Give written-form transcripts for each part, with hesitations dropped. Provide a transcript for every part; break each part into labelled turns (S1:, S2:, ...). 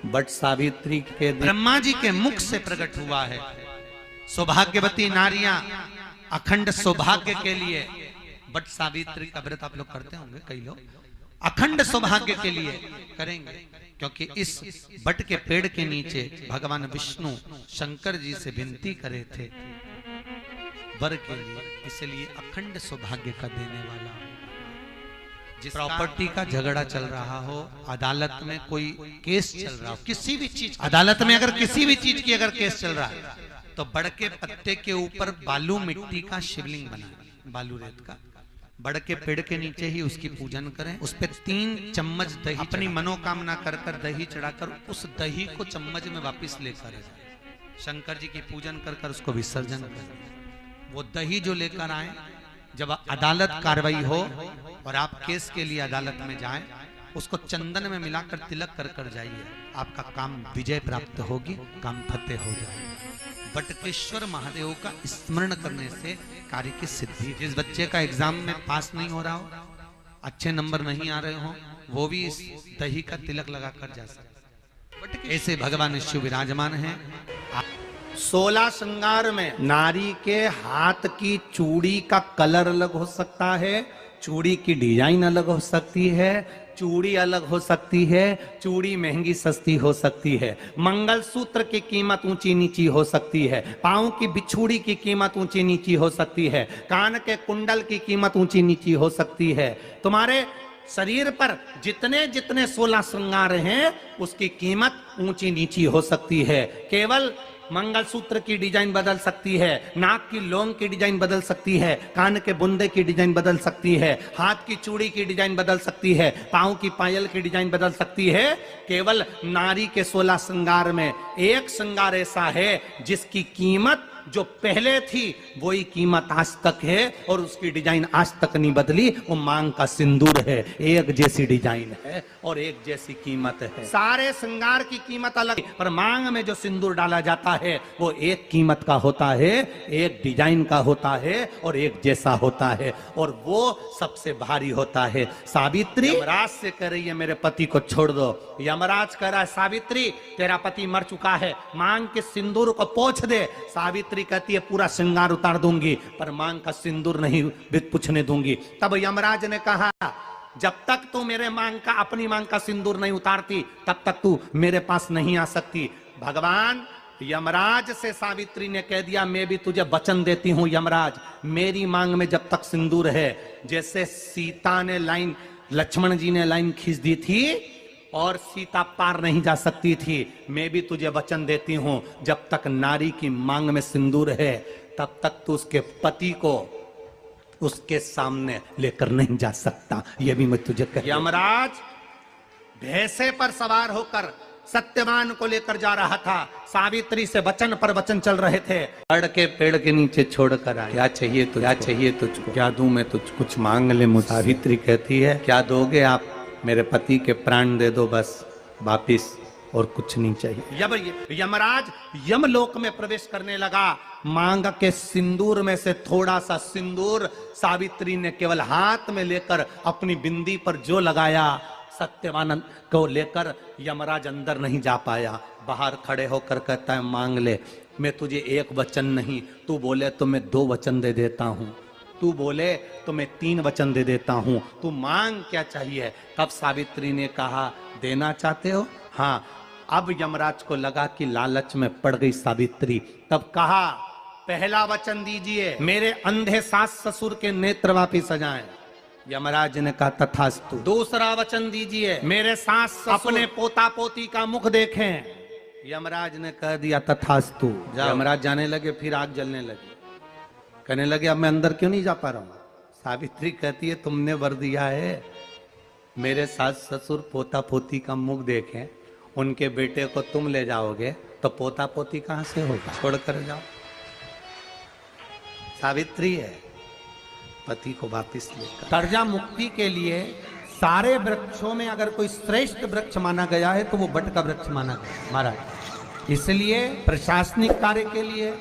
S1: But Savitri के
S2: ब्रह्मा जी के मुख से प्रकट हुआ है। सौभाग्यवती नारियां अखंड सौभाग्य के लिए बट सावित्री का व्रत आप लोग करते होंगे, कई लोग अखंड सौभाग्य के लिए करेंगे, क्योंकि इस बट के पेड़ के नीचे भगवान विष्णु शंकर जी से विनती करे थे वर के लिए, इसलिए अखंड सौभाग्य का देने वाला। जिस प्रॉपर्टी का झगड़ा चल रहा हो, अदालत में कोई केस चल रहा हो, किसी भी चीज अदालत में अगर किसी भी चीज की अगर केस चल रहा है, तो बड़ के पत्ते के ऊपर बालू मिट्टी का शिवलिंग बना, बालू रेत का, बड़ के पेड़ के नीचे ही उसकी पूजन करें। उस पे 3 चम्मच दही, अपनी मनोकामना कर कर दही चढ़ाकर उस दही को चम्मच में वापस लेकर जाए, शंकर जी की पूजन कर कर उसको विसर्जन करें। वो दही जो लेकर आए, जब अदालत कार्रवाई हो और आप केस के लिए अदालत में जाएं, उसको चंदन में मिलाकर तिलक कर कर जाइए, आपका काम विजय प्राप्त होगी, काम फतेह हो जाएगा। बटकेश्वर महादेव का स्मरण करने से कार्य की सिद्धि। जिस बच्चे का एग्जाम में पास नहीं हो रहा हो, अच्छे नंबर नहीं आ रहे हो, वो भी इस दही का तिलक लगाकर जा सकते। ऐसे भगवान शिव विराजमान हैं।
S1: 16 श्रृंगार में नारी के हाथ की चूड़ी का कलर अलग हो सकता है, चूड़ी की डिजाइन अलग हो सकती है, चूड़ी अलग हो सकती है, चूड़ी महंगी सस्ती हो सकती है, मंगलसूत्र की कीमत ऊंची नीची हो सकती है, पांव की बिछुड़ी की कीमत ऊंची नीची हो सकती है, कान के कुंडल की कीमत ऊंची नीची हो सकती है। तुम्हारे शरीर पर जितने जितने 16 श्रृंगार हैं, उसकी कीमत ऊंची नीची हो सकती है। केवल मंगलसूत्र की डिजाइन बदल सकती है, नाक की लौंग की डिजाइन बदल सकती है, कान के बुंदे की डिजाइन बदल सकती है, हाथ की चूड़ी की डिजाइन बदल सकती है, पांव की पायल की डिजाइन बदल सकती है। केवल नारी के 16 श्रृंगार में एक श्रृंगार ऐसा है जिसकी कीमत जो पहले थी वही कीमत आज तक है और उसकी डिजाइन आज तक नहीं बदली। वो मांग का सिंदूर है, एक जैसी डिजाइन है और एक जैसी कीमत है। सारे श्रृंगार की कीमत अलग, पर मांग में जो सिंदूर डाला जाता है वो एक कीमत का होता है, एक डिजाइन का होता है और एक जैसा होता है, और वो सबसे भारी होता है। सावित्री यमराज से कह रही है मेरे पति को छोड़ दो। यमराज कह रहा है सावित्री तेरा पति मर चुका है, मांग के सिंदूर को पोंछ दे। सावित्री कहती है पूरा श्रृंगार उतार दूंगी, पर मांग का सिंदूर नहीं पूछने दूंगी। तब यमराज ने कहा जब तक तू मेरे मांग का, अपनी मांग का सिंदूर नहीं उतारती, तब तक तू मेरे पास नहीं आ सकती। भगवान यमराज से सावित्री ने कह दिया मैं भी तुझे वचन देती हूं यमराज, मेरी मांग में जब तक सिंदूर है, जैसे सीता ने लाइन, लक्ष्मण जी ने लाइन खींच दी थी और सीता पार नहीं जा सकती थी, मैं भी तुझे वचन देती हूं जब तक नारी की मांग में सिंदूर है तब तक तू उसके पति को उसके सामने लेकर नहीं जा सकता। यह भी मैं तुझे कह। यमराज भैंसे पर सवार होकर सत्यवान को लेकर जा रहा था, सावित्री से वचन पर वचन चल रहे थे। बड़ के पेड़ के नीचे छोड़कर आया, क्या चाहिए तुझको, क्या चाहिए तुझको, क्या दूं मैं तुझको, कुछ मांग ले मुझसे। सावित्री कहती है क्या दोगे आप, मेरे पति के प्राण दे दो बस वापिस, और कुछ नहीं चाहिए। यमराज यमलोक में प्रवेश करने लगा, मांग के सिंदूर में से थोड़ा सा सिंदूर सावित्री ने केवल हाथ में लेकर अपनी बिंदी पर जो लगाया, सत्यवानंद को लेकर यमराज अंदर नहीं जा पाया। बाहर खड़े होकर कहता है मांग ले, मैं तुझे एक वचन नहीं, तू बोले तो मैं 2 वचन दे देता हूं, तू बोले तो मैं 3 वचन दे देता हूं, तू मांग क्या चाहिए। तब सावित्री ने कहा देना चाहते हो, हाँ। अब यमराज को लगा कि लालच में पड़ गई सावित्री, तब कहा पहला वचन दीजिए मेरे अंधे सास ससुर के नेत्र वापिस आ जाएं। यमराज ने कहा तथास्तु। दूसरा वचन दीजिए मेरे सास अपने पोता पोती का मुख देखें। यमराज ने कह दिया तथास्तु। यमराज जाने लगे, फिर आग जलने लगी, कहने लगे अब मैं अंदर क्यों नहीं जा पा रहा हूं। सावित्री कहती है तुमने वर दिया है मेरे सास ससुर पोता पोती का मुख देखें, उनके बेटे को तुम ले जाओगे तो पोता पोती कहां से होगा, छोड़ कर जाओ। सावित्री है, पति को वापिस लेकर। कर्जा मुक्ति के लिए सारे वृक्षों में अगर कोई श्रेष्ठ वृक्ष माना गया है तो वो बट का वृक्ष माना गया महाराज। इसलिए प्रशासनिक कार्य के लिए,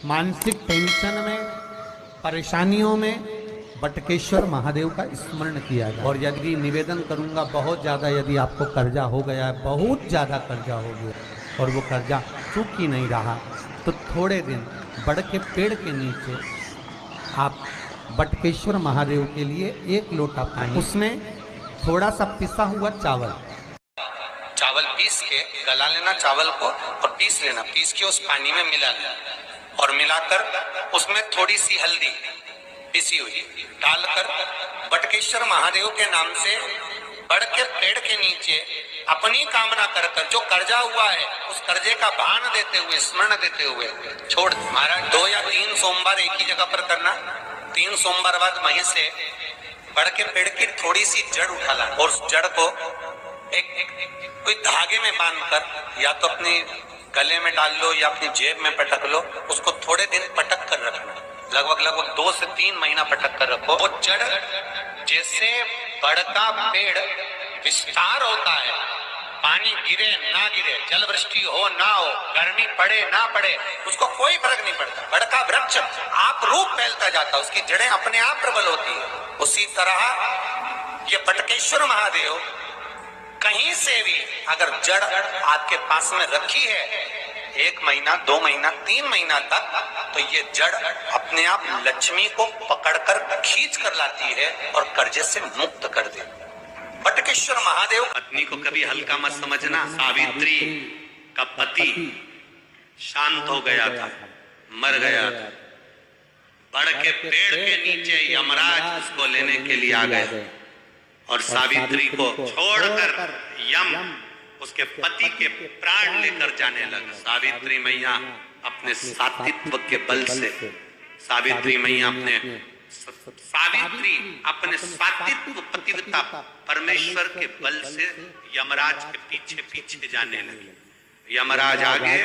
S1: मानसिक टेंशन में, परेशानियों में, बटकेश्वर महादेव का स्मरण किया जाए। और यदि निवेदन करूंगा, बहुत ज्यादा यदि आपको कर्जा हो गया है, बहुत ज्यादा कर्जा हो गया और वो कर्जा चूक ही नहीं रहा, तो थोड़े दिन बड़ के पेड़ के नीचे आप बटकेश्वर महादेव के लिए 1 लोटा पानी, उसमें थोड़ा सा पिसा हुआ चावल
S2: पीस के गला लेना चावल को और पीस लेना, पीस के उस पानी में मिला लेना और मिलाकर उसमें थोड़ी सी हल्दी पिसी हुई डालकर बटकेश्वर महादेव के नाम से बड़ के पेड़ के नीचे अपनी कामना कर जो कर्जा हुआ है उस कर्जे का भान देते हुए, स्मरण देते हुए छोड़। महाराज 2 या 3 सोमवार एक ही जगह पर करना। 3 सोमवार बाद वहीं से बड़ के पेड़ की थोड़ी सी जड़ उठा लाना और उस जड़ को कोई धागे में बांधकर या तो अपने गले में डाल लो या अपनी जेब में पटक लो, उसको थोड़े दिन पटक कर रखना, लगभग 2 से 3 महीना पटक कर रखो। वो जड़ जैसे बढ़ता पेड़ विस्तार होता है, पानी गिरे ना गिरे, जल वृष्टि हो ना हो, गर्मी पड़े ना पड़े, उसको कोई फर्क नहीं पड़ता। बढ़ता वृक्ष आप रूप फैलता जाता, उसकी जड़ें अपने आप प्रबल होती है। उसी तरह ये बटकेश्वर महादेव कहीं से भी अगर जड़ आपके पास में रखी है 1 महीना, 2 महीना, 3 महीना तक, तो ये जड़ अपने आप लक्ष्मी को पकड़कर खींच कर लाती है और कर्जे से मुक्त कर दे। बटकेश्वर महादेव। पत्नी को कभी हल्का मत समझना। सावित्री का पति शांत हो गया था, मर गया था। बड़ के पेड़ के नीचे यमराज उसको लेने के लिए आ गए और सावित्री को छोड़कर यम उसके पति के प्राण लेकर जाने लगा। सावित्री मैया अपने सात्वित्व के बल से, सावित्री अपने सात्वित्व पतिव्रता परमेश्वर के बल से यमराज के पीछे पीछे जाने लगी। यमराज आगे,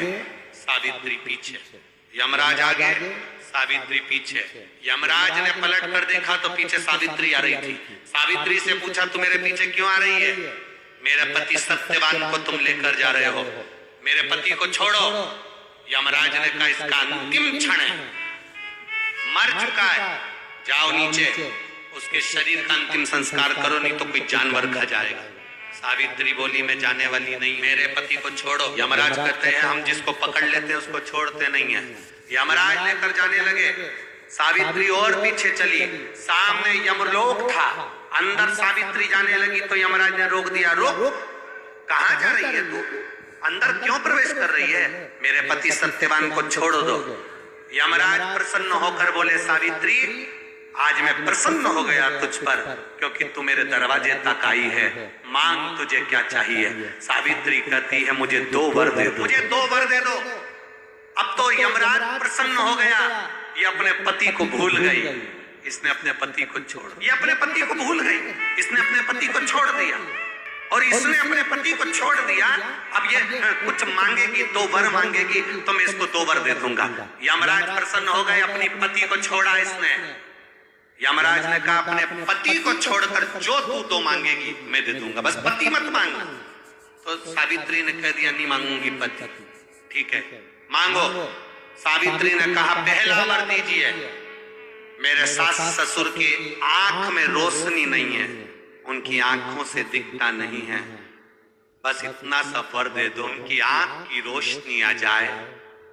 S2: सावित्री पीछे, यमराज आगे, सावित्री पीछे। यमराज ने पलट कर देखा तो पीछे सावित्री आ रही थी। सावित्री से पूछा, तू मेरे पीछे क्यों आ रही है? मेरे पति सत्यवान को तुम लेकर जा रहे हो, मेरे पति को छोड़ो। यमराज ने कहा, इसका अंतिम क्षण है, मर चुका है, जाओ नीचे उसके शरीर का अंतिम संस्कार करो, नहीं तो कोई जानवर खा जाएगा। सावित्री बोली, मैं जाने वाली नहीं, मेरे पति को छोड़ो। यमराज कहते हैं, हम जिसको पकड़ लेते हैं उसको छोड़ते नहीं है। यमराज लेकर जाने लगे, सावित्री और पीछे चली। सामने यमलोक था, अंदर सावित्री जाने लगी तो यमराज ने रोक दिया। रोक, कहां जा रही है तू? अंदर क्यों प्रवेश कर रही है? मेरे पति सत्यवान को छोड़ दो। यमराज प्रसन्न होकर बोले, सावित्री आज मैं प्रसन्न हो गया तुझ पर, क्योंकि तू मेरे दरवाजे तक आई है, मांग तुझे क्या चाहिए। सावित्री कहती है, मुझे 2 वर दे दो, मुझे 2 वर दे दो। अब तो यमराज प्रसन्न हो गया, ये अपने पति को भूल गई, इसने अपने पति को छोड़, ये अपने पति को भूल गई, इसने अपने पति को छोड़ दिया और इसने अपने पति को छोड़ दिया। अब ये कुछ मांगेगी, 2 वर मांगेगी तो मैं इसको 2 वर दे दूंगा। यमराज प्रसन्न हो गए, अपनी पति को छोड़ा इसने। यमराज ने कहा, अपने पति को छोड़कर जो तू 2 मांगेगी मैं दे दूंगा, बस पति मत मांग। तो सावित्री ने कह दिया, नहीं मांगूंगी पति। ठीक है, मांगो। सावित्री ने कहा, पहला वर दीजिए, मेरे सास ससुर की आंख में रोशनी नहीं है, उनकी आंखों से दिखता नहीं है, बस इतना सा वर दे दो, उनकी आंख की रोशनी आ जाए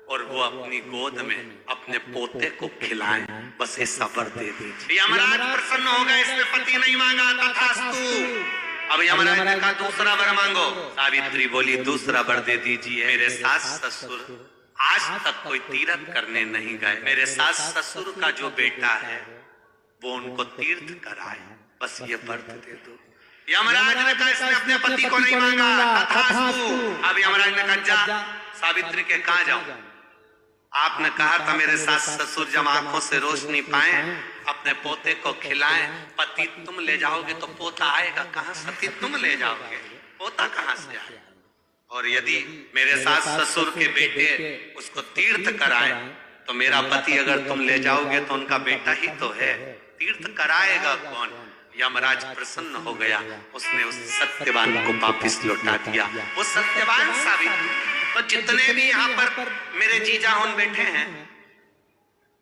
S2: और वो अपनी गोद में अपने पोते को खिलाएं, बस ऐसा वर दे दीजिए। यमराज प्रसन्न हो गए, इसने पति नहीं मांगा, तथास्तु। अब यमराज ने कहा, दूसरा वर मांगो। सावित्री बोली, दूसरा वर दे दीजिए, मेरे सास ससुर आज तक कोई तीर्थ करने नहीं गए, मेरे सास ससुर का जो बेटा है वो उनको तीर्थ कराए, बस ये वर दे दो। यमराज ने कहा, इसने अपने पति को नहीं मांगा, तथास्तु। अब यमराज ने कहा, जा सावित्री के कहां जाऊं? आपने कहा था मेरे सास ससुर जब आंखों से रोशनी पाए अपने पोते को खिलाएं, पति तुम ले जाओगे तो पोता आएगा कहां? पति तुम ले जाओगे, पोता कहां से आएगा? और यदि मेरे सास ससुर के बेटे उसको तीर्थ कराए तो मेरा पति अगर तुम ले जाओगे तो उनका बेटा ही तो है, तीर्थ कराएगा कौन? यमराज प्रसन्न हो गया, उसने उस सत्यवान को वापिस लौटा दिया। वो सत्यवान सावित्री। तो जितने भी यहाँ पर मेरे जीजा उन बैठे हैं,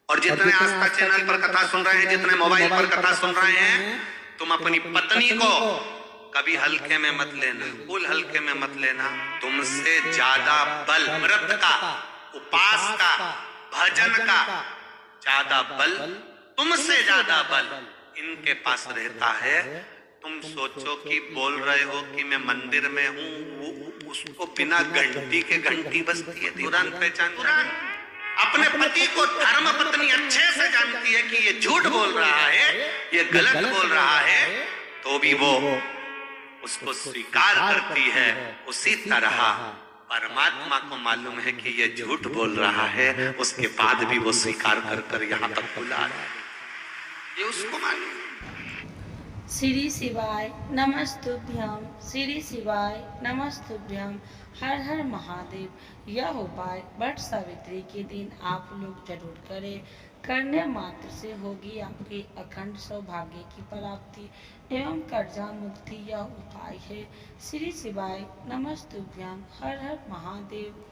S2: और जितने आस्था चैनल पर कथा सुन रहे हैं, जितने मोबाइल पर कथा सुन रहे हैं, तुम अपनी पत्नी को कभी हल्के में मत लेना, फुल हल्के में मत लेना। तुमसे ज्यादा बल व्रत का, उपास का, भजन का ज्यादा बल, तुमसे ज्यादा बल इनके पास रहता है। तुम सोचो कि बोल रहे हो कि मैं मंदिर में हूं, उसको बिना घंटी के घंटी बजती है, तुरंत पहचान। अपने पति को धर्म पत्नी अच्छे से जानती है कि ये झूठ बोल रहा है, ये गलत बोल रहा है, तो भी वो उसको स्वीकार करती है। उसी तरह परमात्मा को मालूम है कि ये झूठ बोल रहा है, उसके बाद भी वो स्वीकार कर कर यहाँ तक बुला रहा है, ये उसको मालूम है।
S3: श्री शिवाय नमस्तुभ्यम, श्री शिवाय नमस्तुभ्यम, हर हर महादेव। यह उपाय वट सावित्री के दिन आप लोग जरूर करें। करने मात्र से होगी आपकी अखंड सौभाग्य की प्राप्ति एवं कर्जा मुक्ति। यह उपाय है। श्री शिवाय नमस्तुभ्यम, हर हर महादेव।